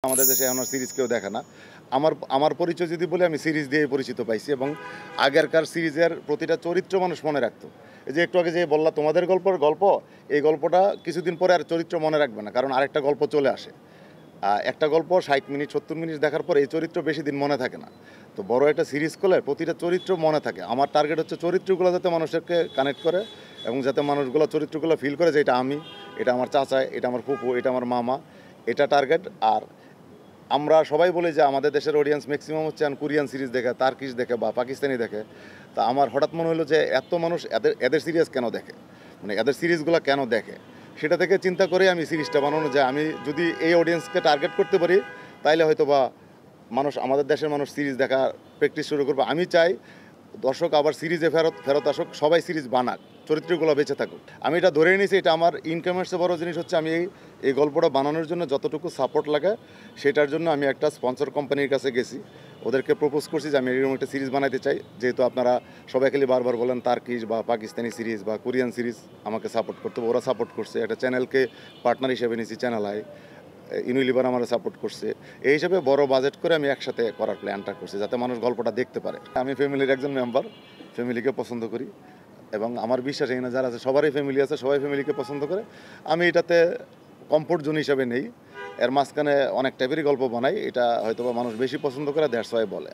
আমাদের দেশে এখন সিরিজ কেউ দেখে না। আমার আমার পরিচয় যদি বলি, আমি সিরিজ দিয়ে পরিচিত পাইছি এবং আগেরকার সিরিজের প্রতিটা চরিত্র মানুষ মনে রাখতো। এই যে একটু আগে যে বললা তোমাদের গল্প, এই গল্পটা কিছুদিন পরে আর চরিত্র মনে রাখবে না, কারণ আরেকটা গল্প চলে আসে। একটা গল্প ৬০ মিনিট ৭০ মিনিট দেখার পর এই চরিত্র বেশি দিন মনে থাকে না। তো বড় একটা সিরিজ করলে প্রতিটা চরিত্র মনে থাকে। আমার টার্গেট হচ্ছে চরিত্রগুলো যাতে মানুষকে কানেক্ট করে এবং যাতে মানুষগুলো চরিত্রগুলো ফিল করে যে এটা আমি, এটা আমার চাচা, এটা আমার ফুপু, এটা আমার মামা, এটা টার্গেট। আর আমরা সবাই বলি যে আমাদের দেশের অডিয়েন্স ম্যাক্সিমাম হচ্ছে কোরিয়ান সিরিজ দেখে, তার্কিশ দেখে বা পাকিস্তানি দেখে। তা আমার হঠাৎ মনে হলো যে এত মানুষ এদের সিরিজ কেন দেখে, মানে এদের সিরিজগুলো কেন দেখে। সেটা থেকে চিন্তা করে আমি সিরিজটা বানানো, যে আমি যদি এই অডিয়েন্সকে টার্গেট করতে পারি তাইলে হয়তো বা আমাদের দেশের মানুষ সিরিজ দেখা প্র্যাকটিস শুরু করবে। আমি চাই দর্শক আবার সিরিজে ফেরত আসুক, সবাই সিরিজ বানাক, চরিত্রগুলো বেঁচে থাকুক। আমি এটা ধরে নিয়েছি, এটা আমার ইনকামের চেয়ে বড় জিনিস হচ্ছে আমি এই গল্পটা বানানোর জন্য যতটুকু সাপোর্ট লাগে সেটার জন্য আমি একটা স্পন্সর কোম্পানির কাছে গেছি, ওদেরকে প্রপোজ করছি যে আমি এরকম একটা সিরিজ বানাইতে চাই। যেহেতু আপনারা সবাই খালি বারবার বলেন তার্কিশ বা পাকিস্তানি সিরিজ বা কোরিয়ান সিরিজ আমাকে সাপোর্ট করতে, ওরা সাপোর্ট করছে। একটা চ্যানেলকে পার্টনার হিসেবে নিয়েছি, চ্যানেল আই, ইউনিলিভার আমার সাপোর্ট করছে। এই হিসেবে বড় বাজেট করে আমি একসাথে করার প্ল্যানটা করছি, যাতে মানুষ গল্পটা দেখতে পারে। আমি ফ্যামিলির একজন মেম্বার, ফ্যামিলিকে পছন্দ করি এবং আমার বিশ্বাস এখানে যারা আছে সবারই ফ্যামিলি আছে, সবাই ফ্যামিলিকে পছন্দ করে। আমি এটাতে কমফোর্ট জোন হিসাবে নেই, এর মাঝখানে অনেক টাইপেরই গল্প বানাই। এটা হয়তো বা মানুষ বেশি পছন্দ করে, দ্যাটস ওয়াই বলে।